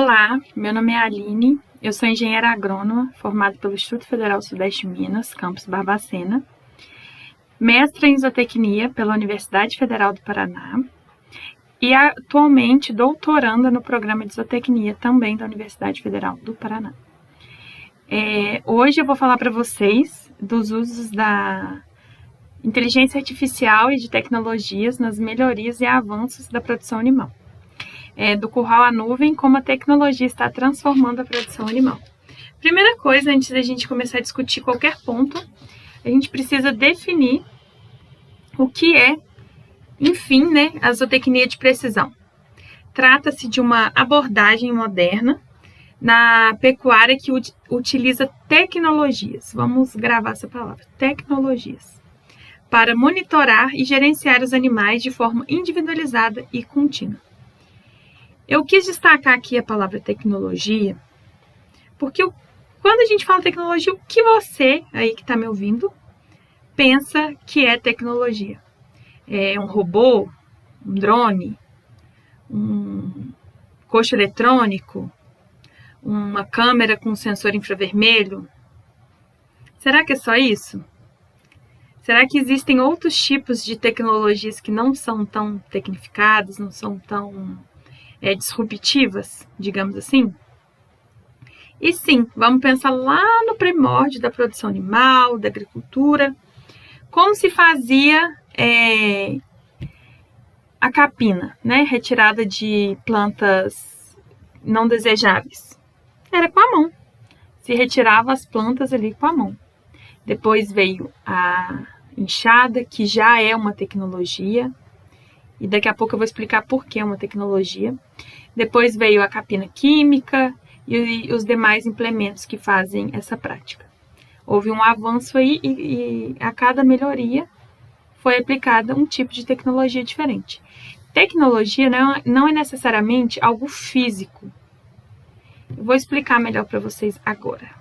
Olá, meu nome é Aline, eu sou engenheira agrônoma, formada pelo Instituto Federal Sudeste Minas, campus Barbacena, mestra em zootecnia pela Universidade Federal do Paraná e atualmente doutoranda no programa de zootecnia também da Universidade Federal do Paraná. Hoje eu vou falar para vocês dos usos da inteligência artificial e de tecnologias nas melhorias e avanços da produção animal. Do curral à nuvem, como a tecnologia está transformando a produção animal. Primeira coisa, antes da gente começar a discutir qualquer ponto, a gente precisa definir o que é, enfim, a zootecnia de precisão. Trata-se de uma abordagem moderna na pecuária que utiliza tecnologias, vamos gravar essa palavra, tecnologias, para monitorar e gerenciar os animais de forma individualizada e contínua. Eu quis destacar aqui a palavra tecnologia, porque quando a gente fala tecnologia, o que você, aí que está me ouvindo, pensa que é tecnologia? É um robô, um drone, um coxo eletrônico, uma câmera com sensor infravermelho? Será que é só isso? Será que existem outros tipos de tecnologias que não são tão tecnificadas, não são tão disruptivas, digamos assim? E sim, vamos pensar lá no primórdio da produção animal, da agricultura, como se fazia a capina, retirada de plantas não desejáveis. Era com a mão, se retirava as plantas ali com a mão. Depois veio a enxada, que já é uma tecnologia, e daqui a pouco eu vou explicar por que é uma tecnologia. Depois veio a capina química e os demais implementos que fazem essa prática. Houve um avanço aí e a cada melhoria foi aplicada um tipo de tecnologia diferente. Tecnologia não é necessariamente algo físico. Eu vou explicar melhor para vocês agora.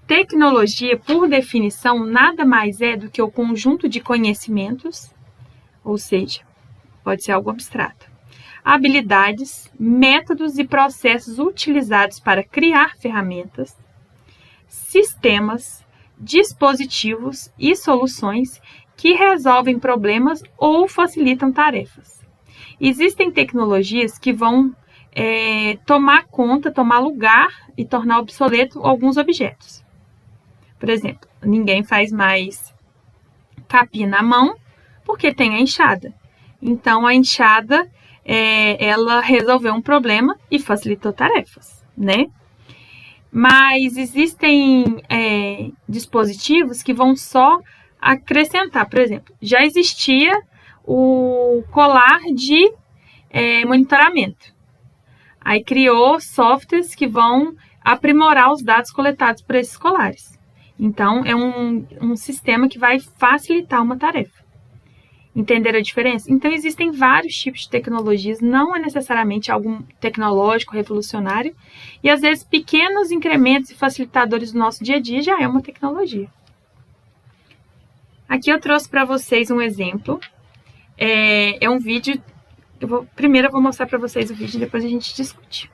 Tecnologia, por definição, nada mais é do que o conjunto de conhecimentos, ou seja, pode ser algo abstrato, habilidades, métodos e processos utilizados para criar ferramentas, sistemas, dispositivos e soluções que resolvem problemas ou facilitam tarefas. Existem tecnologias que vão tomar lugar e tornar obsoleto alguns objetos. Por exemplo, ninguém faz mais capim na mão porque tem a enxada. Então, a enxada, ela resolveu um problema e facilitou tarefas, Mas existem dispositivos que vão só acrescentar. Por exemplo, já existia o colar de monitoramento. Aí criou softwares que vão aprimorar os dados coletados por esses colares. Então, é um sistema que vai facilitar uma tarefa. Entenderam a diferença? Então, existem vários tipos de tecnologias, não é necessariamente algo tecnológico, revolucionário, e às vezes pequenos incrementos e facilitadores do nosso dia a dia já é uma tecnologia. Aqui eu trouxe para vocês um exemplo, é um vídeo, primeiro eu vou mostrar para vocês o vídeo e depois a gente discute.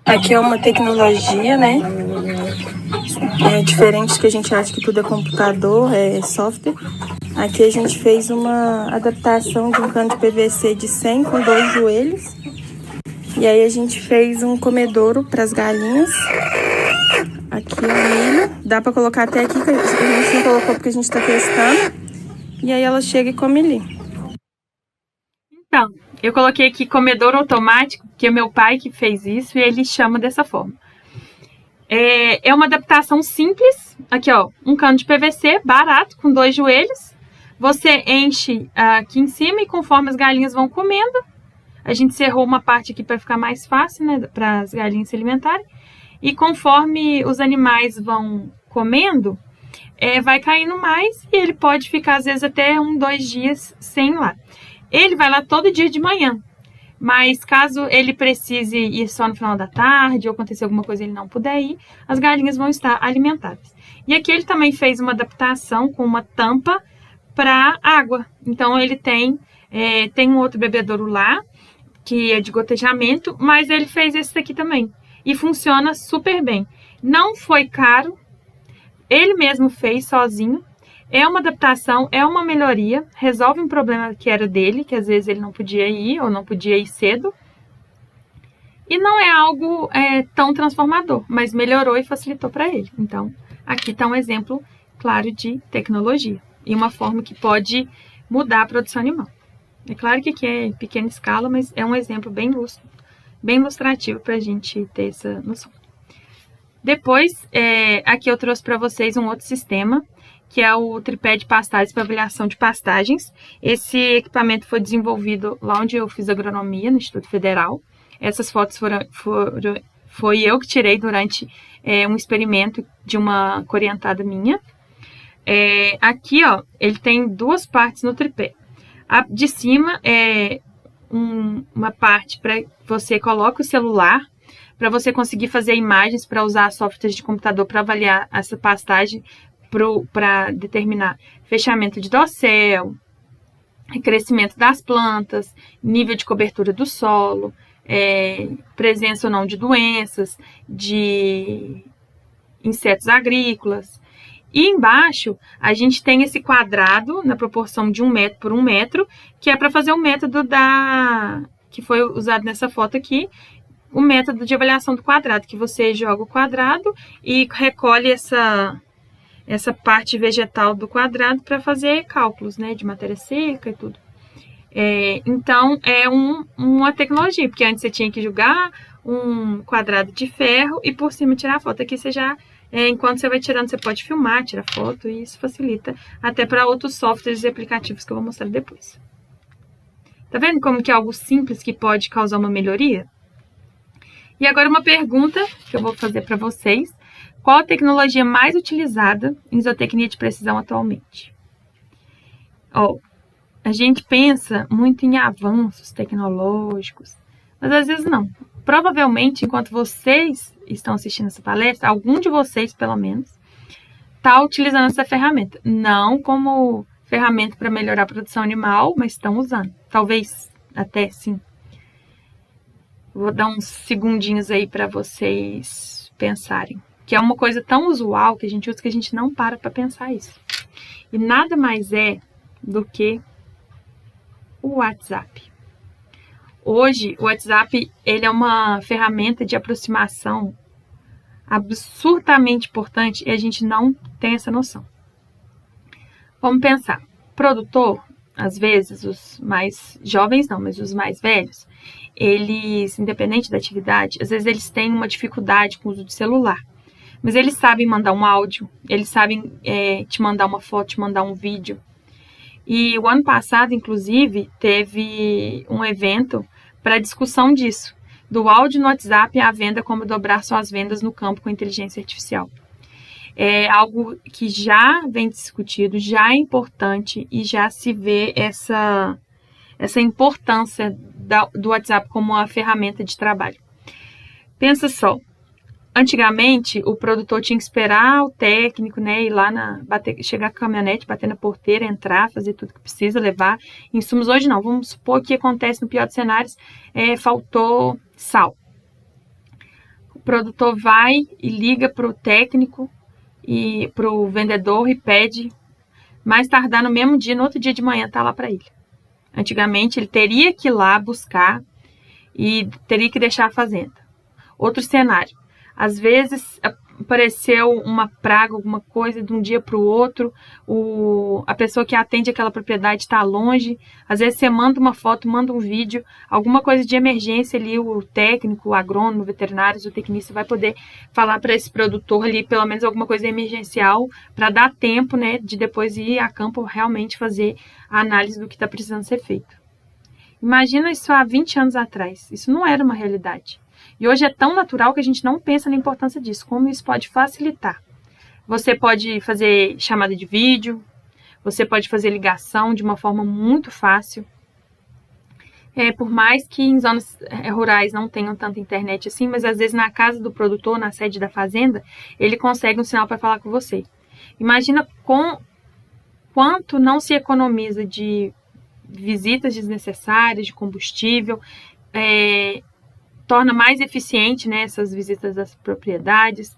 Aqui é uma tecnologia, É diferente do que a gente acha que tudo é computador, é software. Aqui a gente fez uma adaptação de um cano de PVC de 100 com 2 joelhos. E aí a gente fez um comedouro para as galinhas. Aqui o milho. Dá para colocar até aqui, que a gente não colocou porque a gente está testando. E aí ela chega e come ali. Então, eu coloquei aqui comedouro automático, que é meu pai que fez isso e ele chama dessa forma. É uma adaptação simples. Aqui, ó, um cano de PVC barato, com 2 joelhos. Você enche aqui em cima e conforme as galinhas vão comendo, a gente cerrou uma parte aqui para ficar mais fácil, para as galinhas se alimentarem. E conforme os animais vão comendo, vai caindo mais e ele pode ficar às vezes até 2 dias sem ir lá. Ele vai lá todo dia de manhã, mas caso ele precise ir só no final da tarde ou acontecer alguma coisa e ele não puder ir, as galinhas vão estar alimentadas. E aqui ele também fez uma adaptação com uma tampa para água. Então ele tem um outro bebedouro lá, que é de gotejamento, mas ele fez esse daqui também. E funciona super bem. Não foi caro, ele mesmo fez sozinho. É uma adaptação, é uma melhoria, resolve um problema que era dele, que às vezes ele não podia ir ou não podia ir cedo. E não é algo tão transformador, mas melhorou e facilitou para ele. Então, aqui está um exemplo claro de tecnologia e uma forma que pode mudar a produção animal. É claro que aqui é em pequena escala, mas é um exemplo bem ilustrativo para a gente ter essa noção. Depois, aqui eu trouxe para vocês um outro sistema, que é o tripé de pastagens para avaliação de pastagens. Esse equipamento foi desenvolvido lá onde eu fiz agronomia, no Instituto Federal. Essas fotos foi eu que tirei durante um experimento de uma orientada minha. Aqui, ó, ele tem duas partes no tripé. A de cima é uma parte para você coloca o celular, para você conseguir fazer imagens, para usar softwares de computador para avaliar essa pastagem, para determinar fechamento de dossel, crescimento das plantas, nível de cobertura do solo, presença ou não de doenças, de insetos agrícolas. E embaixo a gente tem esse quadrado na proporção de 1 metro por 1 metro, que é para fazer o método que foi usado nessa foto aqui, o método de avaliação do quadrado, que você joga o quadrado e recolhe essa parte vegetal do quadrado para fazer cálculos, né, de matéria seca e tudo. Então, é uma tecnologia, porque antes você tinha que jogar um quadrado de ferro e por cima tirar a foto. Aqui você já, enquanto você vai tirando, você pode filmar, tirar foto, e isso facilita até para outros softwares e aplicativos que eu vou mostrar depois. Tá vendo como que é algo simples que pode causar uma melhoria? E agora uma pergunta que eu vou fazer para vocês. Qual a tecnologia mais utilizada em zootecnia de precisão atualmente? A gente pensa muito em avanços tecnológicos, mas às vezes não. Provavelmente, enquanto vocês estão assistindo essa palestra, algum de vocês, pelo menos, está utilizando essa ferramenta. Não como ferramenta para melhorar a produção animal, mas estão usando. Talvez até sim. Vou dar uns segundinhos aí para vocês pensarem. Que é uma coisa tão usual que a gente usa que a gente não para pensar isso. E nada mais é do que o WhatsApp. Hoje, o WhatsApp ele é uma ferramenta de aproximação absurdamente importante e a gente não tem essa noção. Vamos pensar. Produtor, às vezes, os mais jovens não, mas os mais velhos, eles, independente da atividade, às vezes eles têm uma dificuldade com o uso de celular. Mas eles sabem mandar um áudio, eles sabem te mandar uma foto, te mandar um vídeo. E o ano passado, inclusive, teve um evento para discussão disso, do áudio no WhatsApp e a venda, como dobrar suas vendas no campo com inteligência artificial. É algo que já vem discutido, já é importante e já se vê essa importância do WhatsApp como uma ferramenta de trabalho. Pensa só. Antigamente, o produtor tinha que esperar o técnico, né, ir lá chegar com a caminhonete, bater na porteira, entrar, fazer tudo que precisa, levar insumos. Hoje não, vamos supor que acontece no pior dos cenários, faltou sal. O produtor vai e liga para o técnico e para o vendedor e pede, mais tardar no mesmo dia, no outro dia de manhã está lá para ele. Antigamente, ele teria que ir lá buscar e teria que deixar a fazenda. Outro cenário. Às vezes apareceu uma praga, alguma coisa de um dia para o outro, a pessoa que atende aquela propriedade está longe, às vezes você manda uma foto, manda um vídeo, alguma coisa de emergência ali, o técnico, o agrônomo, o veterinário, o tecnista vai poder falar para esse produtor ali, pelo menos alguma coisa emergencial, para dar tempo, né, de depois ir a campo realmente fazer a análise do que está precisando ser feito. Imagina isso há 20 anos atrás, isso não era uma realidade. E hoje é tão natural que a gente não pensa na importância disso, como isso pode facilitar. Você pode fazer chamada de vídeo, você pode fazer ligação de uma forma muito fácil. Por mais que em zonas rurais não tenham tanta internet assim, mas às vezes na casa do produtor, na sede da fazenda, ele consegue um sinal para falar com você. Imagina quão quanto não se economiza de visitas desnecessárias, de combustível, torna mais eficiente, né, essas visitas às propriedades,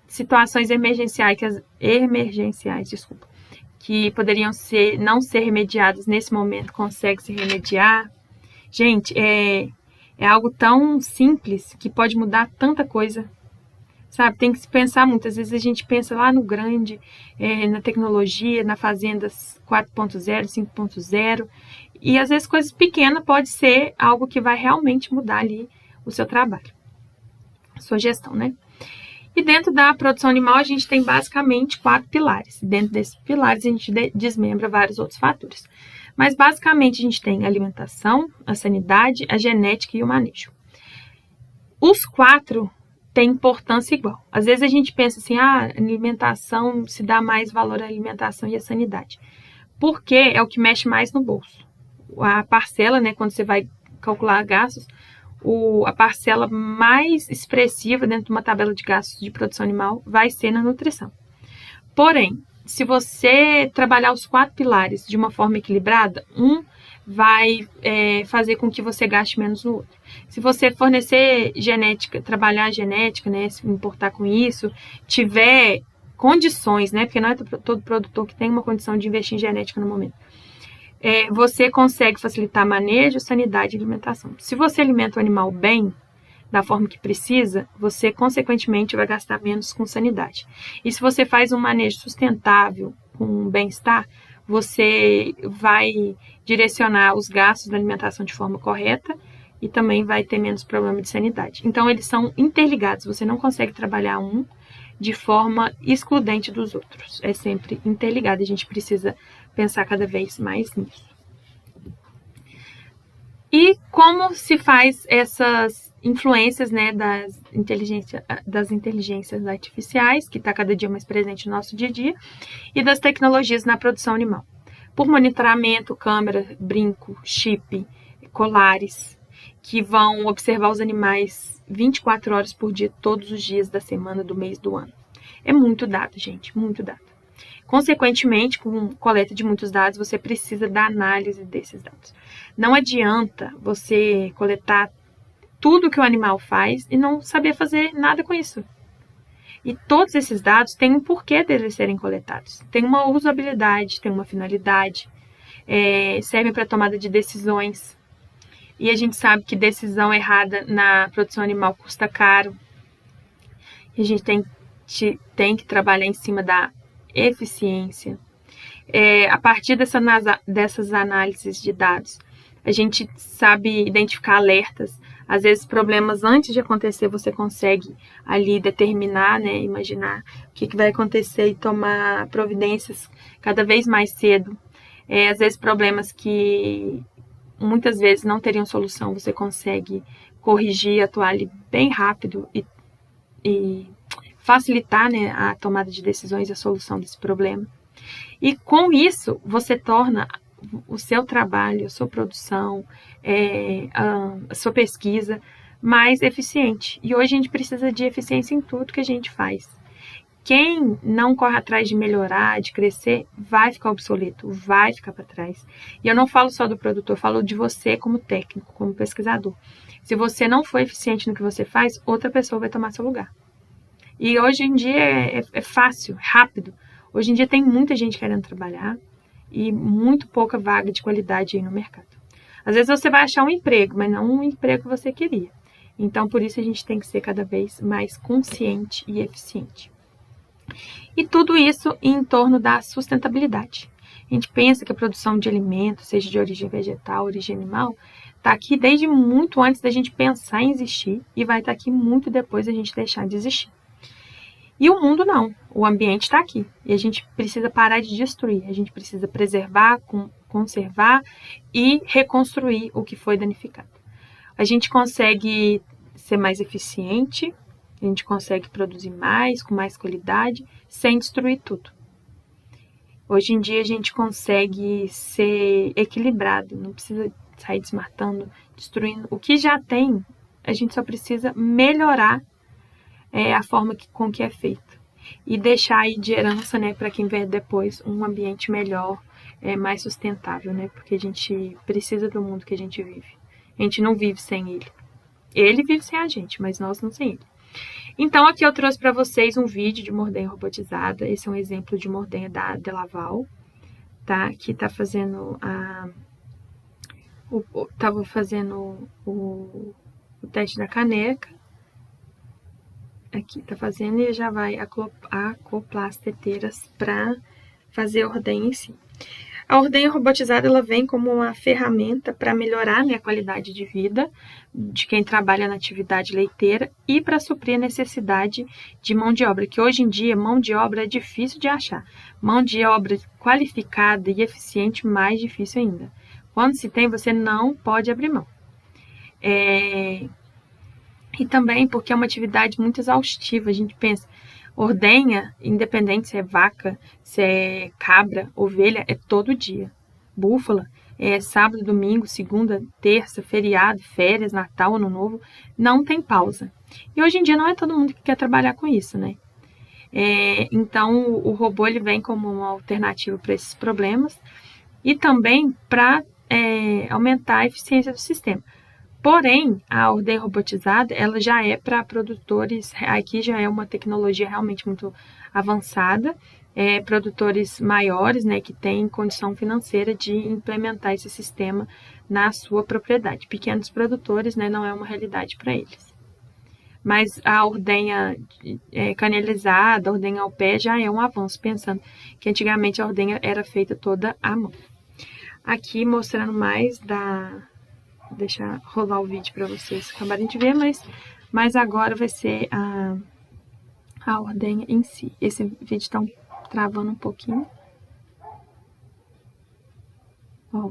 situações emergenciais, que poderiam não ser remediadas nesse momento, consegue se remediar. Gente, é algo tão simples que pode mudar tanta coisa, sabe? Tem que se pensar muito. Às vezes a gente pensa lá no grande, na tecnologia, na fazendas 4.0, 5.0, e às vezes coisas pequenas pode ser algo que vai realmente mudar ali o seu trabalho, a sua gestão, né? E dentro da produção animal a gente tem basicamente 4 pilares. Dentro desses pilares a gente desmembra vários outros fatores. Mas basicamente a gente tem a alimentação, a sanidade, a genética e o manejo. Os 4 têm importância igual. Às vezes a gente pensa assim, a alimentação, se dá mais valor à alimentação e à sanidade. Porque é o que mexe mais no bolso. A parcela, né, quando você vai calcular gastos, a parcela mais expressiva dentro de uma tabela de gastos de produção animal vai ser na nutrição. Porém, se você trabalhar os 4 pilares de uma forma equilibrada, um vai fazer com que você gaste menos no outro. Se você fornecer genética, trabalhar a genética, né, se importar com isso, tiver condições, né, porque não é todo produtor que tem uma condição de investir em genética no momento, você consegue facilitar manejo, sanidade e alimentação. Se você alimenta o animal bem, da forma que precisa, você consequentemente vai gastar menos com sanidade. E se você faz um manejo sustentável, com bem-estar, você vai direcionar os gastos da alimentação de forma correta e também vai ter menos problema de sanidade. Então eles são interligados, você não consegue trabalhar um de forma excludente dos outros. É sempre interligado, a gente precisa pensar cada vez mais nisso. E como se faz essas influências, né, das inteligências artificiais, que está cada dia mais presente no nosso dia a dia, e das tecnologias na produção animal? Por monitoramento, câmera, brinco, chip, colares, que vão observar os animais 24 horas por dia, todos os dias da semana, do mês, do ano. É muito dado, gente, muito dado. Consequentemente, com coleta de muitos dados, você precisa da análise desses dados. Não adianta você coletar tudo que o animal faz e não saber fazer nada com isso. E todos esses dados têm um porquê deles serem coletados. Tem uma usabilidade, tem uma finalidade, servem para tomada de decisões. E a gente sabe que decisão errada na produção animal custa caro. E a gente tem que trabalhar em cima da eficiência. A partir dessas análises de dados, a gente sabe identificar alertas. Às vezes, problemas antes de acontecer, você consegue ali determinar, né, imaginar o que vai acontecer e tomar providências cada vez mais cedo. Às vezes, problemas que muitas vezes não teriam solução, você consegue corrigir, atuar ali bem rápido e facilitar, né, a tomada de decisões e a solução desse problema. E com isso, você torna o seu trabalho, a sua produção, a sua pesquisa mais eficiente. E hoje a gente precisa de eficiência em tudo que a gente faz. Quem não corre atrás de melhorar, de crescer, vai ficar obsoleto, vai ficar para trás. E eu não falo só do produtor, eu falo de você como técnico, como pesquisador. Se você não for eficiente no que você faz, outra pessoa vai tomar seu lugar. E hoje em dia é fácil, rápido. Hoje em dia tem muita gente querendo trabalhar e muito pouca vaga de qualidade aí no mercado. Às vezes você vai achar um emprego, mas não um emprego que você queria. Então, por isso a gente tem que ser cada vez mais consciente e eficiente. E tudo isso em torno da sustentabilidade. A gente pensa que a produção de alimentos, seja de origem vegetal, origem animal, está aqui desde muito antes da gente pensar em existir e vai estar aqui muito depois da gente deixar de existir. E o mundo não, o ambiente está aqui e a gente precisa parar de destruir, a gente precisa preservar, conservar e reconstruir o que foi danificado. A gente consegue ser mais eficiente, a gente consegue produzir mais, com mais qualidade, sem destruir tudo. Hoje em dia a gente consegue ser equilibrado, não precisa sair desmatando, destruindo. O que já tem, a gente só precisa melhorar a forma com que é feito. e deixar aí de herança, né, para quem vier depois, um ambiente melhor, mais sustentável, né, porque a gente precisa do mundo que a gente vive. A gente não vive sem ele. Ele vive sem a gente, mas nós não sem ele. Então, aqui eu trouxe para vocês um vídeo de mordenha robotizada. Esse é um exemplo de mordenha da Delaval, tá? Que tá fazendo tava fazendo o teste da caneca. Aqui tá fazendo e já vai acoplar as teteiras para fazer a ordenha em si. A ordenha robotizada ela vem como uma ferramenta para melhorar, né, a qualidade de vida de quem trabalha na atividade leiteira e para suprir a necessidade de mão de obra, que hoje em dia mão de obra é difícil de achar. Mão de obra qualificada e eficiente, mais difícil ainda. Quando se tem, você não pode abrir mão. E também porque é uma atividade muito exaustiva. A gente pensa, ordenha, independente se é vaca, se é cabra, ovelha, é todo dia. Búfala, é sábado, domingo, segunda, terça, feriado, férias, Natal, Ano Novo, não tem pausa. E hoje em dia não é todo mundo que quer trabalhar com isso, né? Então, o robô ele vem como uma alternativa para esses problemas e também para aumentar a eficiência do sistema. Porém, a ordenha robotizada, ela já é para produtores, aqui já é uma tecnologia realmente muito avançada, produtores maiores, né, que têm condição financeira de implementar esse sistema na sua propriedade. Pequenos produtores, né, não é uma realidade para eles. Mas a ordenha canalizada, a ordenha ao pé já é um avanço, pensando que antigamente a ordenha era feita toda à mão. Aqui mostrando mais Vou deixar rolar o vídeo para vocês acabarem de ver, mas agora vai ser a ordenha em si. Esse vídeo está travando um pouquinho. Ó.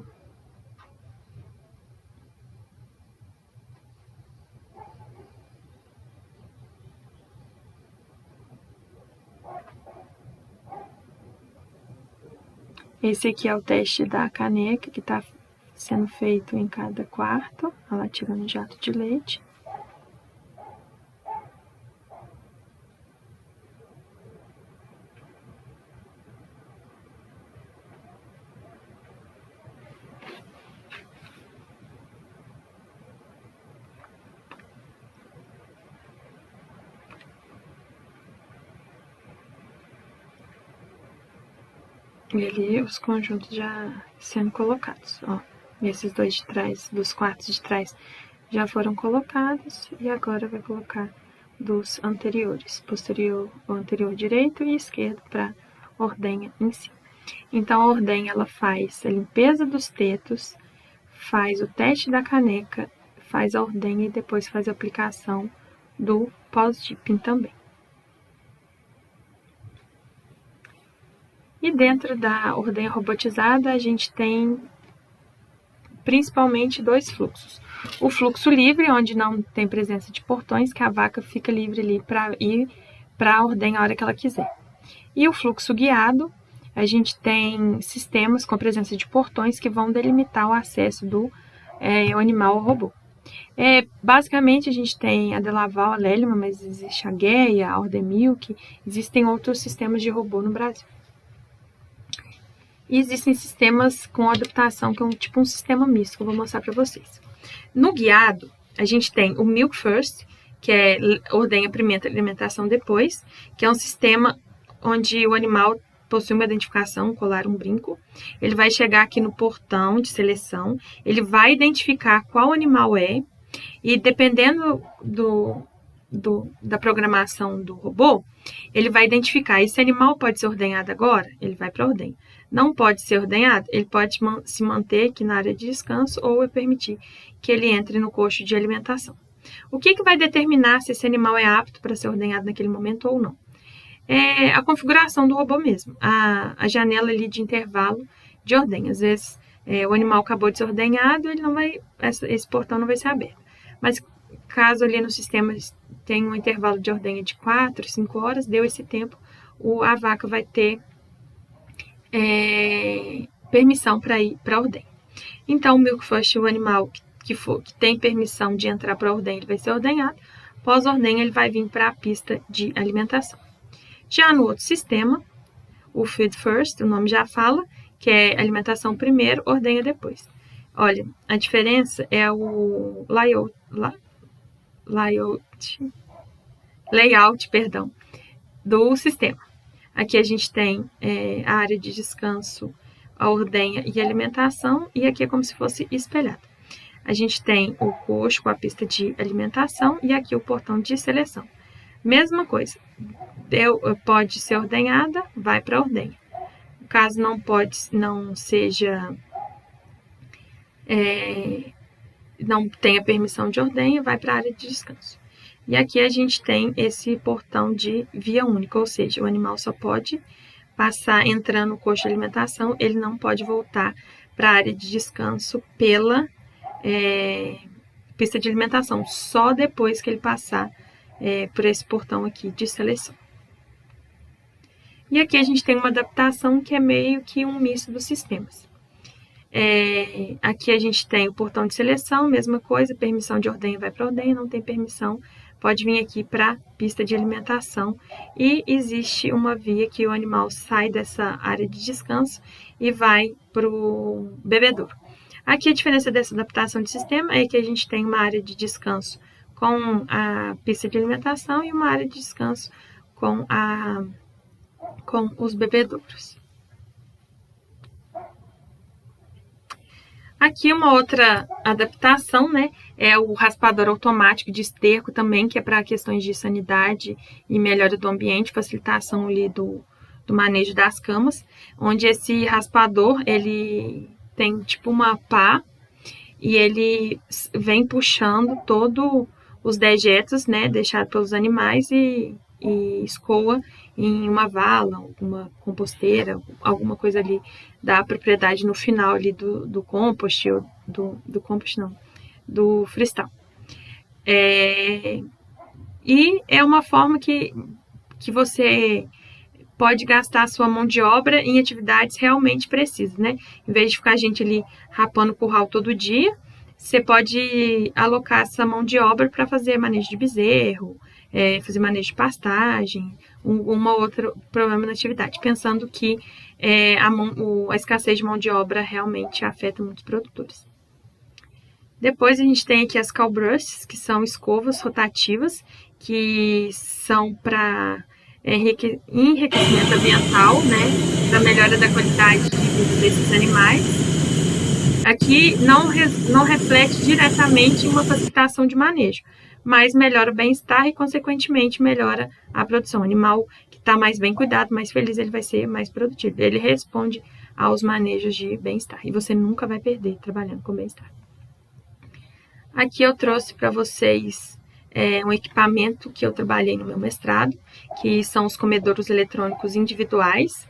Esse aqui é o teste da caneca que está sendo feito em cada quarto. Ela tirando jato de leite. E ali os conjuntos já sendo colocados, ó. Esses dois de trás, dos quartos de trás, já foram colocados e agora vai colocar dos anteriores, o anterior direito e esquerdo para ordenha em si. Então a ordenha ela faz a limpeza dos tetos, faz o teste da caneca, faz a ordenha e depois faz a aplicação do pós-dipping também. E dentro da ordenha robotizada a gente tem principalmente dois fluxos. O fluxo livre, onde não tem presença de portões, que a vaca fica livre ali para ir para a ordenha a hora que ela quiser. E o fluxo guiado, a gente tem sistemas com presença de portões que vão delimitar o acesso do animal ao robô. Basicamente a gente tem a Delaval, a Lelima, mas existe a Geia, a Ordemilk, existem outros sistemas de robô no Brasil. E existem sistemas com adaptação, que é tipo um sistema misto, que eu vou mostrar para vocês. No guiado, a gente tem o Milk First, que é ordenha primeiro, alimentação depois, que é um sistema onde o animal possui uma identificação, um colar, um brinco. Ele vai chegar aqui no portão de seleção, ele vai identificar qual animal é, e dependendo da programação do robô, ele vai identificar, esse animal pode ser ordenhado agora, ele vai para a ordenha. Não pode ser ordenhado, ele pode se manter aqui na área de descanso ou permitir que ele entre no coxo de alimentação. O que vai determinar se esse animal é apto para ser ordenhado naquele momento ou não? É a configuração do robô mesmo, a janela ali de intervalo de ordenha. Às vezes o animal acabou de ser ordenhado, esse portão não vai ser aberto. Mas caso ali no sistema tenha um intervalo de ordenha de 4, 5 horas, deu esse tempo, a vaca vai ter permissão para ir para a ordenha. Então, o Milk First, o animal que tem permissão de entrar para a ordenha, ele vai ser ordenhado. Pós-ordenha, ele vai vir para a pista de alimentação. Já no outro sistema, o Feed First, o nome já fala, que é alimentação primeiro, ordenha depois. Olha, a diferença é o layout, do sistema. Aqui a gente tem a área de descanso, a ordenha e a alimentação, e aqui é como se fosse espelhado. A gente tem o coxo com a pista de alimentação e aqui o portão de seleção. Mesma coisa, pode ser ordenhada, vai para a ordenha. Caso não tenha permissão de ordenha, vai para a área de descanso. E aqui a gente tem esse portão de via única, ou seja, o animal só pode passar entrando no coxo de alimentação, ele não pode voltar para a área de descanso pela pista de alimentação, só depois que ele passar por esse portão aqui de seleção. E aqui a gente tem uma adaptação que é meio que um misto dos sistemas. Aqui a gente tem o portão de seleção, mesma coisa, permissão de ordenha vai para ordenha, não tem permissão, pode vir aqui para a pista de alimentação. E existe uma via que o animal sai dessa área de descanso e vai para o bebedouro. Aqui a diferença dessa adaptação de sistema é que a gente tem uma área de descanso com a pista de alimentação e uma área de descanso com os bebedouros. Aqui uma outra adaptação, né, é o raspador automático de esterco também, que é para questões de sanidade e melhora do ambiente, facilitação ali do manejo das camas, onde esse raspador, ele tem tipo uma pá e ele vem puxando todos os dejetos, né, deixados pelos animais e escoa em uma vala, uma composteira, alguma coisa ali da propriedade no final ali do compost, ou do freestyle. E é uma forma que você pode gastar a sua mão de obra em atividades realmente precisas, né? Em vez de ficar a gente ali rapando o curral todo dia, você pode alocar essa mão de obra para fazer manejo de bezerro, fazer manejo de pastagem, uma outra problema na atividade, pensando que a escassez de mão de obra realmente afeta muitos produtores. Depois a gente tem aqui as cow brushes, que são escovas rotativas, que são para enriquecimento ambiental, né, para melhora da qualidade de vida desses animais. Aqui não reflete diretamente uma facilitação de manejo, mas melhora o bem-estar e, consequentemente, melhora a produção. O animal que está mais bem cuidado, mais feliz, ele vai ser mais produtivo. Ele responde aos manejos de bem-estar e você nunca vai perder trabalhando com bem-estar. Aqui eu trouxe para vocês um equipamento que eu trabalhei no meu mestrado, que são os comedouros eletrônicos individuais,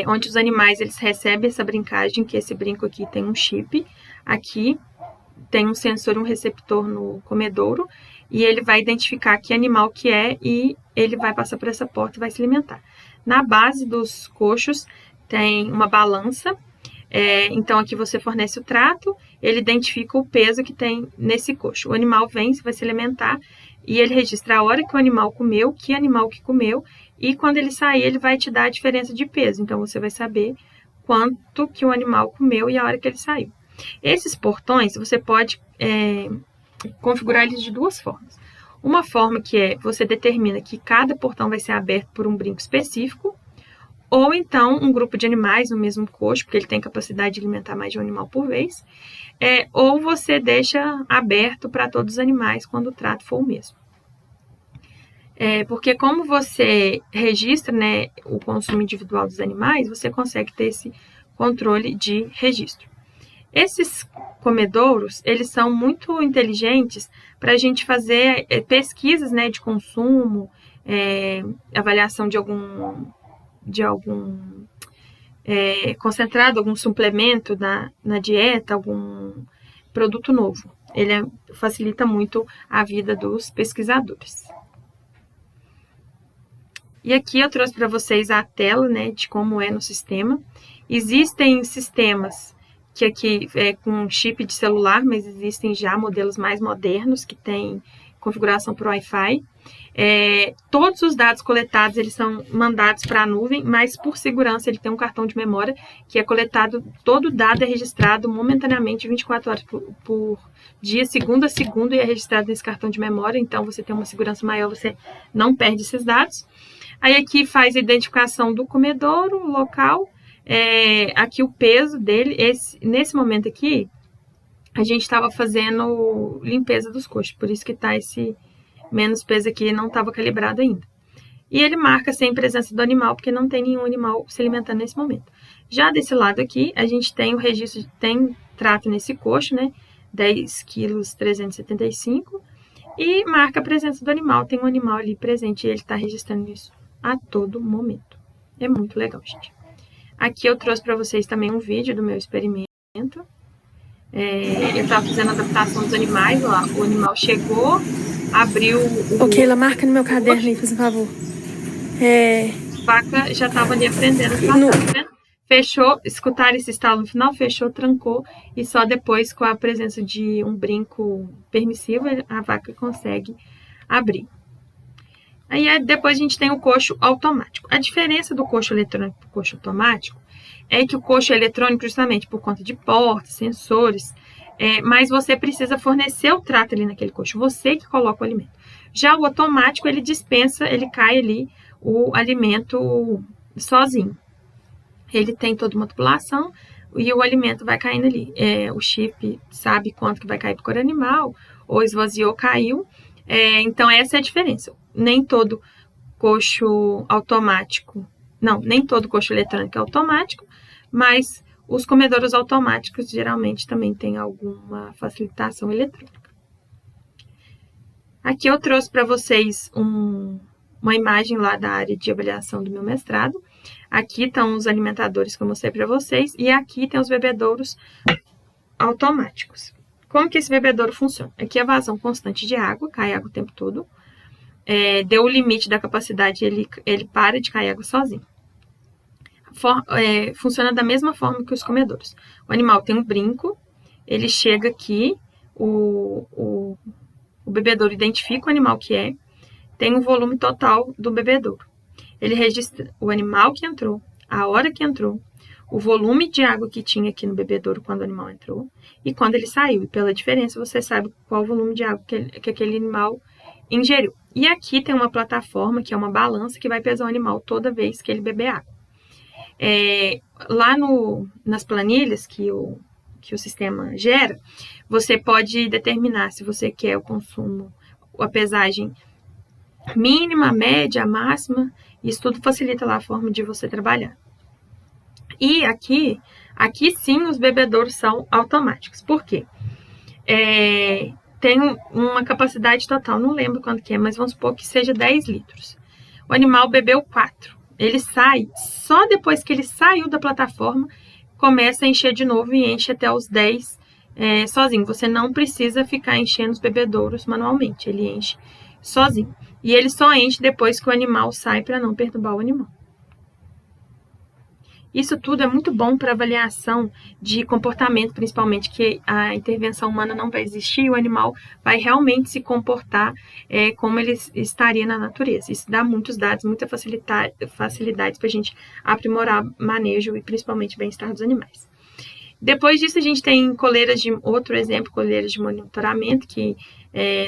onde os animais eles recebem essa brincagem, que esse brinco aqui tem um chip, aqui tem um sensor, um receptor no comedouro, e ele vai identificar que animal que é e ele vai passar por essa porta e vai se alimentar. Na base dos coxos tem uma balança, então aqui você fornece o trato, ele identifica o peso que tem nesse coxo. O animal vem, vai se alimentar e ele registra a hora que o animal comeu, que animal que comeu, e quando ele sair ele vai te dar a diferença de peso. Então você vai saber quanto que o animal comeu e a hora que ele saiu. Esses portões você pode configurar eles de duas formas. Uma forma que você determina que cada portão vai ser aberto por um brinco específico, ou então um grupo de animais no mesmo coxo, porque ele tem capacidade de alimentar mais de um animal por vez, ou você deixa aberto para todos os animais quando o trato for o mesmo. Porque como você registra, né, o consumo individual dos animais, você consegue ter esse controle de registro. Esses comedouros, eles são muito inteligentes para a gente fazer pesquisas, né, de consumo, avaliação de algum concentrado, algum suplemento na dieta, algum produto novo. Ele facilita muito a vida dos pesquisadores. E aqui eu trouxe para vocês a tela, né, de como é no sistema. Existem sistemas que aqui com chip de celular, mas existem já modelos mais modernos que têm configuração por Wi-Fi. Todos os dados coletados, eles são mandados para a nuvem, mas por segurança ele tem um cartão de memória que é coletado, todo dado é registrado momentaneamente 24 horas por dia, segunda a segunda, e é registrado nesse cartão de memória, então você tem uma segurança maior, você não perde esses dados. Aí aqui faz a identificação do comedouro, o local, aqui o peso dele, nesse momento aqui, a gente estava fazendo limpeza dos coxos, por isso que está esse menos peso aqui, não estava calibrado ainda. E ele marca sem presença do animal, porque não tem nenhum animal se alimentando nesse momento. Já desse lado aqui, a gente tem o registro, tem trato nesse coxo, né? 10 quilos 375, e marca a presença do animal, tem um animal ali presente, e ele está registrando isso a todo momento. É muito legal, gente. Aqui eu trouxe para vocês também um vídeo do meu experimento. Eu estava fazendo a adaptação dos animais, lá, o animal chegou, abriu o... Ok, ela marca no meu caderno aí, por favor. A vaca já estava ali aprendendo a tratar, tá vendo? Fechou, escutaram esse estalo no final, fechou, trancou, e só depois, com a presença de um brinco permissivo, a vaca consegue abrir. Aí depois a gente tem o coxo automático. A diferença do coxo eletrônico para o coxo automático é que o coxo eletrônico, justamente por conta de portas, sensores, mas você precisa fornecer o trato ali naquele coxo, você que coloca o alimento. Já o automático, ele dispensa, ele cai ali o alimento sozinho. Ele tem toda uma tubulação e o alimento vai caindo ali. O chip sabe quanto que vai cair para o animal, ou esvaziou, caiu. Então essa é a diferença. Nem todo coxo automático, nem todo coxo eletrônico é automático, mas os comedouros automáticos geralmente também têm alguma facilitação eletrônica. Aqui eu trouxe para vocês uma imagem lá da área de avaliação do meu mestrado. Aqui estão os alimentadores que eu mostrei para vocês, e aqui tem os bebedouros automáticos. Como que esse bebedouro funciona? Aqui é vazão constante de água, cai água o tempo todo. Deu o limite da capacidade, ele para de cair água sozinho. Funciona da mesma forma que os comedouros. O animal tem um brinco, ele chega aqui, o bebedouro identifica o animal que é, tem um volume total do bebedouro. Ele registra o animal que entrou, a hora que entrou, o volume de água que tinha aqui no bebedouro quando o animal entrou e quando ele saiu. E pela diferença você sabe qual o volume de água que aquele animal ingeriu. E aqui tem uma plataforma, que é uma balança, que vai pesar o animal toda vez que ele beber água. Lá nas planilhas que o sistema gera, você pode determinar se você quer o consumo, a pesagem mínima, média, máxima. Isso tudo facilita lá a forma de você trabalhar. E aqui sim os bebedouros são automáticos. Por quê? Tem uma capacidade total, não lembro quanto que é, mas vamos supor que seja 10 litros. O animal bebeu 4. Ele sai, só depois que ele saiu da plataforma, começa a encher de novo e enche até os 10 sozinho. Você não precisa ficar enchendo os bebedouros manualmente, ele enche sozinho. E ele só enche depois que o animal sai para não perturbar o animal. Isso tudo é muito bom para avaliação de comportamento, principalmente, que a intervenção humana não vai existir e o animal vai realmente se comportar como ele estaria na natureza. Isso dá muitos dados, muita facilidade para a gente aprimorar manejo e principalmente bem-estar dos animais. Depois disso, a gente tem outro exemplo, coleiras de monitoramento, que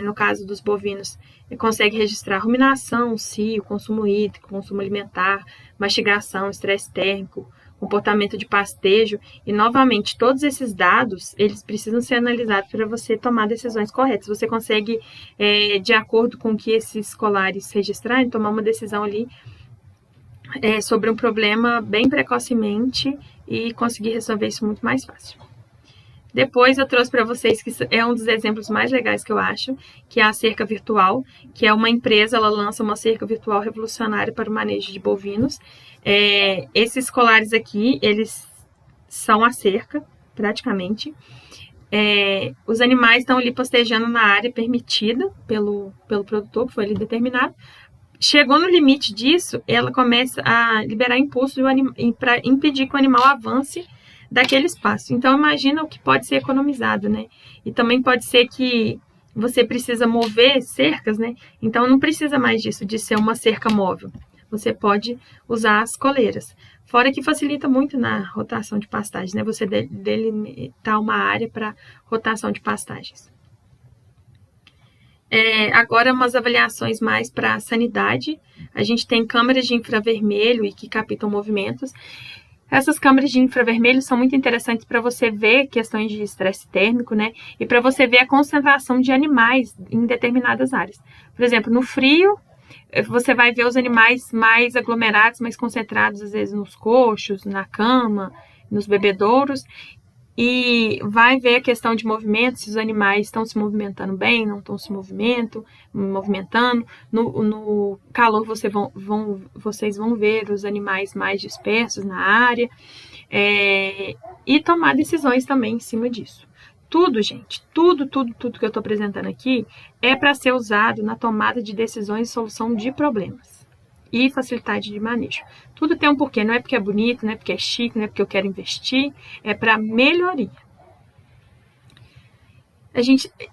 no caso dos bovinos, consegue registrar ruminação, cio, consumo hídrico, consumo alimentar, mastigação, estresse térmico, comportamento de pastejo. E, novamente, todos esses dados, eles precisam ser analisados para você tomar decisões corretas. Você consegue, de acordo com o que esses colares registrarem, tomar uma decisão ali sobre um problema bem precocemente e conseguir resolver isso muito mais fácil. Depois eu trouxe para vocês, que é um dos exemplos mais legais que eu acho, que é a cerca virtual, que é uma empresa, ela lança uma cerca virtual revolucionária para o manejo de bovinos. Esses colares aqui, eles são a cerca, praticamente. Os animais estão ali pastejando na área permitida pelo produtor, que foi ali determinado. Chegou no limite disso, ela começa a liberar impulso para impedir que o animal avance daquele espaço. Então, imagina o que pode ser economizado, né? E também pode ser que você precisa mover cercas, né? Então não precisa mais disso, de ser uma cerca móvel. Você pode usar as coleiras. Fora que facilita muito na rotação de pastagens, né? Você delimitar uma área para rotação de pastagens. Agora, umas avaliações mais para sanidade. A gente tem câmeras de infravermelho e que captam movimentos. Essas câmeras de infravermelho são muito interessantes para você ver questões de estresse térmico, né? E para você ver a concentração de animais em determinadas áreas. Por exemplo, no frio, você vai ver os animais mais aglomerados, mais concentrados, às vezes nos coxos, na cama, nos bebedouros. E vai ver a questão de movimento, se os animais estão se movimentando bem, não estão se movimentando. No calor vocês vão ver os animais mais dispersos na área e tomar decisões também em cima disso. Tudo, gente, tudo que eu estou apresentando aqui é para ser usado na tomada de decisões e solução de problemas e facilidade de manejo. Tudo tem um porquê, não é porque é bonito, não é porque é chique, não é porque eu quero investir, é para melhoria.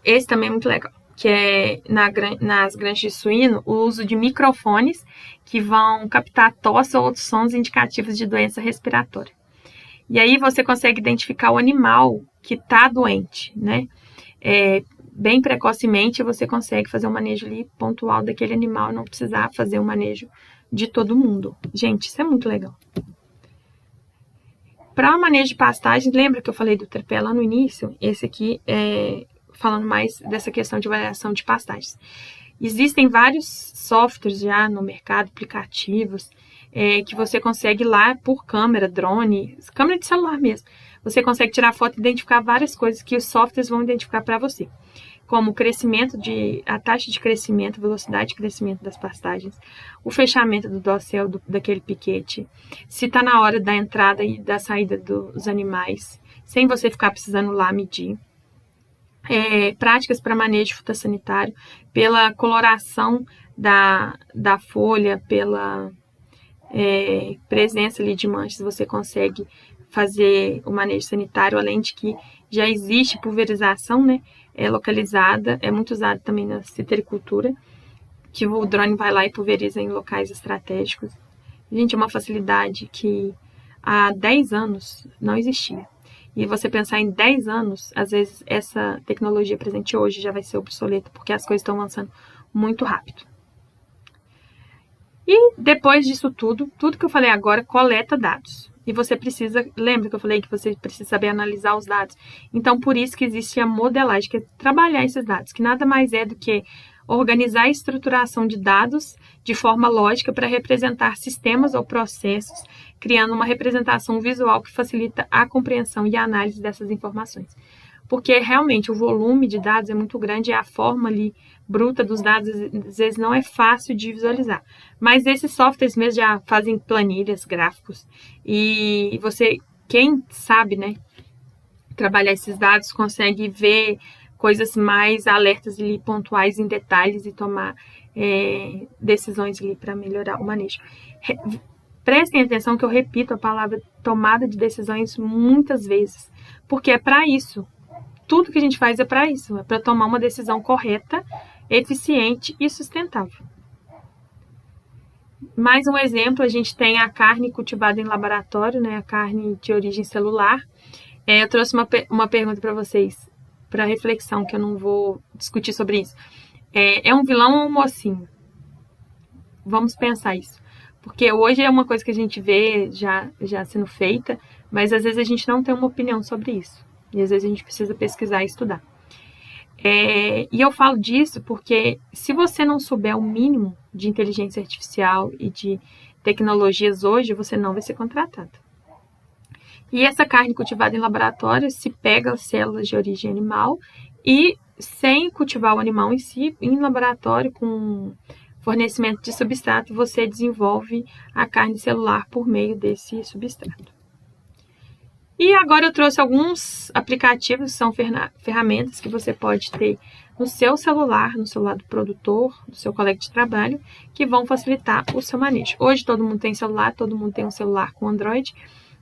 Esse também é muito legal, que é nas granjas de suíno, o uso de microfones que vão captar tosse ou outros sons indicativos de doença respiratória. E aí você consegue identificar o animal que está doente, né? Bem precocemente você consegue fazer um manejo ali pontual daquele animal, não precisar fazer um manejo de todo mundo. Gente, isso é muito legal. Para o manejo de pastagem, lembra que eu falei do tripé lá no início? Esse aqui é falando mais dessa questão de avaliação de pastagens. Existem vários softwares já no mercado, aplicativos, que você consegue lá por câmera, drone, câmera de celular mesmo. Você consegue tirar foto e identificar várias coisas que os softwares vão identificar para você, como a taxa de crescimento, velocidade de crescimento das pastagens, o fechamento do dossel daquele piquete, se está na hora da entrada e da saída dos animais, sem você ficar precisando lá medir. Práticas para manejo fitossanitário, pela coloração da folha, pela presença ali de manchas, você consegue fazer o manejo sanitário, além de que já existe pulverização, né? Localizada, é muito usado também na citricultura, que o drone vai lá e pulveriza em locais estratégicos. Gente, é uma facilidade que há 10 anos não existia. E você pensar em 10 anos, às vezes essa tecnologia presente hoje já vai ser obsoleta, porque as coisas estão avançando muito rápido. E depois disso tudo que eu falei agora, coleta dados. E você precisa, lembra que eu falei que você precisa saber analisar os dados? Então, por isso que existe a modelagem, que é trabalhar esses dados, que nada mais é do que organizar a estruturação de dados de forma lógica para representar sistemas ou processos, criando uma representação visual que facilita a compreensão e a análise dessas informações. Porque realmente o volume de dados é muito grande e a forma ali bruta dos dados às vezes não é fácil de visualizar. Mas esses softwares mesmo já fazem planilhas, gráficos, e quem sabe, né, trabalhar esses dados consegue ver coisas mais alertas ali, pontuais em detalhes e tomar decisões ali para melhorar o manejo. Prestem atenção que eu repito a palavra tomada de decisões muitas vezes, porque é para isso. Tudo que a gente faz é para isso, é para tomar uma decisão correta, eficiente e sustentável. Mais um exemplo, a gente tem a carne cultivada em laboratório, né, a carne de origem celular. Eu trouxe uma pergunta para vocês, para reflexão, que eu não vou discutir sobre isso. É um vilão ou um mocinho? Vamos pensar isso. Porque hoje é uma coisa que a gente vê já sendo feita, mas às vezes a gente não tem uma opinião sobre isso. E às vezes a gente precisa pesquisar e estudar. E eu falo disso porque se você não souber o mínimo de inteligência artificial e de tecnologias hoje, você não vai ser contratado. E essa carne cultivada em laboratório se pega as células de origem animal e sem cultivar o animal em si, em laboratório com fornecimento de substrato, você desenvolve a carne celular por meio desse substrato. E agora eu trouxe alguns aplicativos, que são ferramentas que você pode ter no seu celular do produtor, do seu colega de trabalho, que vão facilitar o seu manejo. Hoje todo mundo tem celular, todo mundo tem um celular com Android,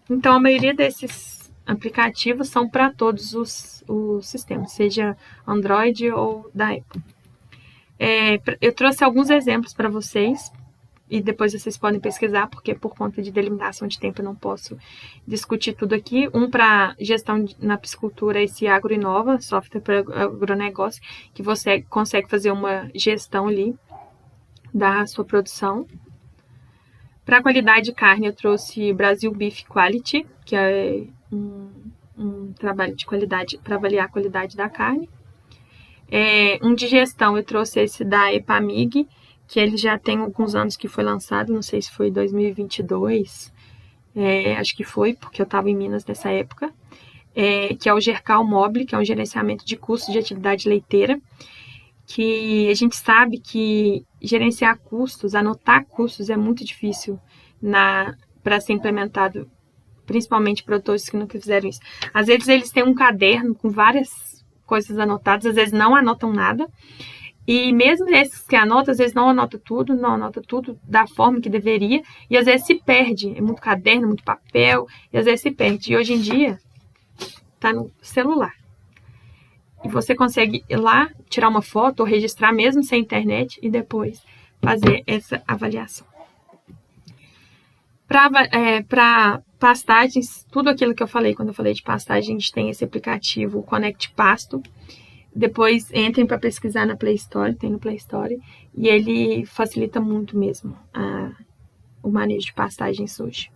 então a maioria desses aplicativos são para todos os sistemas, seja Android ou da Apple. Eu trouxe alguns exemplos para vocês, e depois vocês podem pesquisar, porque por conta de delimitação de tempo eu não posso discutir tudo aqui. Um para gestão na piscicultura, esse AgroInova, software para agronegócio, que você consegue fazer uma gestão ali da sua produção. Para qualidade de carne, eu trouxe Brasil Beef Quality, que é um trabalho de qualidade para avaliar a qualidade da carne. Um de gestão, eu trouxe esse da Epamig, que ele já tem alguns anos que foi lançado, não sei se foi 2022, acho que foi, porque eu estava em Minas nessa época, que é o Gercal Mobile, que é um gerenciamento de custos de atividade leiteira, que a gente sabe que gerenciar custos, anotar custos é muito difícil para ser implementado, principalmente produtores que nunca fizeram isso. Às vezes eles têm um caderno com várias coisas anotadas, às vezes não anotam nada, e mesmo esses que anotam, às vezes não anota tudo da forma que deveria, e às vezes se perde. É muito caderno, muito papel, e às vezes se perde. E hoje em dia, está no celular. E você consegue ir lá, tirar uma foto ou registrar mesmo sem internet e depois fazer essa avaliação. Para pastagens, tudo aquilo que eu falei, quando eu falei de pastagem, a gente tem esse aplicativo, o Connect Pasto. Depois entrem para pesquisar na Play Store, tem no Play Store, e ele facilita muito mesmo o manejo de pastagens hoje.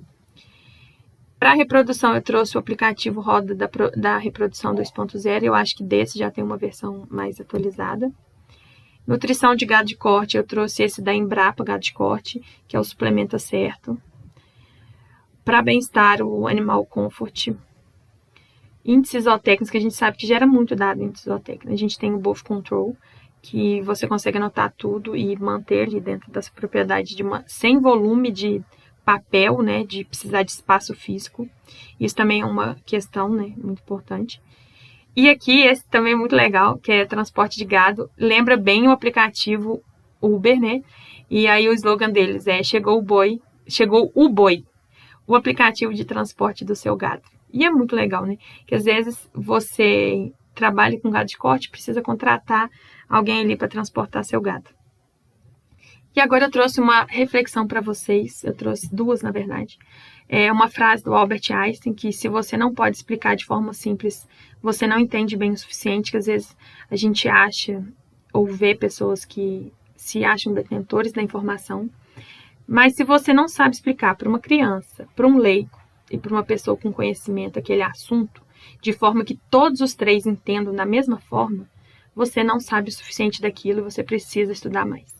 Para reprodução, eu trouxe o aplicativo Roda da Reprodução 2.0, eu acho que desse já tem uma versão mais atualizada. Nutrição de gado de corte, eu trouxe esse da Embrapa Gado de Corte, que é o Suplementa Certo. Para bem-estar, o Animal Comfort. Índices zootécnicos, que a gente sabe que gera muito dado em índice zootécnico. A gente tem o Both Control, que você consegue anotar tudo e manter ali dentro dessa propriedade sem volume de papel, né, de precisar de espaço físico. Isso também é uma questão, né, muito importante. E aqui, esse também é muito legal, que é transporte de gado. Lembra bem o aplicativo Uber, né? E aí o slogan deles é chegou o boi, o aplicativo de transporte do seu gado. E é muito legal, né? Que às vezes você trabalha com gado de corte, precisa contratar alguém ali para transportar seu gado. E agora eu trouxe uma reflexão para vocês, eu trouxe duas, na verdade. É uma frase do Albert Einstein, que se você não pode explicar de forma simples, você não entende bem o suficiente, que às vezes a gente acha ou vê pessoas que se acham detentores da informação. Mas se você não sabe explicar para uma criança, para um leigo, e para uma pessoa com conhecimento aquele assunto, de forma que todos os três entendam da mesma forma, você não sabe o suficiente daquilo e você precisa estudar mais.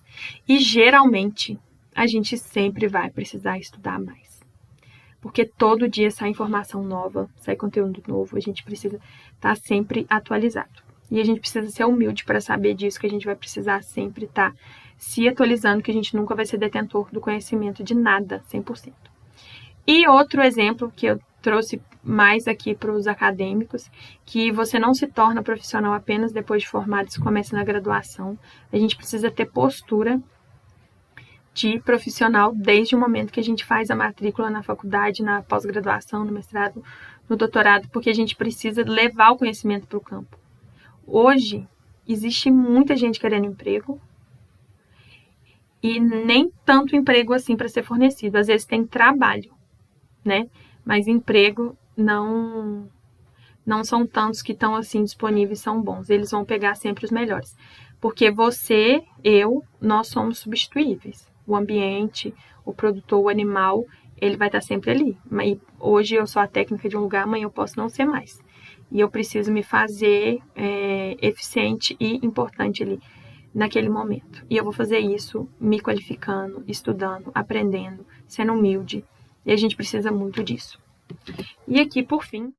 E geralmente, a gente sempre vai precisar estudar mais. Porque todo dia sai informação nova, sai conteúdo novo, a gente precisa estar sempre atualizado. E a gente precisa ser humilde para saber disso, que a gente vai precisar sempre estar se atualizando, que a gente nunca vai ser detentor do conhecimento de nada, 100%. E outro exemplo que eu trouxe mais aqui para os acadêmicos, que você não se torna profissional apenas depois de formado, isso começa na graduação. A gente precisa ter postura de profissional desde o momento que a gente faz a matrícula na faculdade, na pós-graduação, no mestrado, no doutorado, porque a gente precisa levar o conhecimento para o campo. Hoje, existe muita gente querendo emprego, e nem tanto emprego assim para ser fornecido. Às vezes tem trabalho, né? Mas emprego não são tantos que estão assim disponíveis, são bons. Eles vão pegar sempre os melhores. Porque você, nós somos substituíveis. O ambiente, o produtor, o animal, ele vai estar sempre ali. Mas hoje eu sou a técnica de um lugar, amanhã eu posso não ser mais. E eu preciso me fazer eficiente e importante ali naquele momento. E eu vou fazer isso me qualificando, estudando, aprendendo, sendo humilde. E a gente precisa muito disso. E aqui, por fim,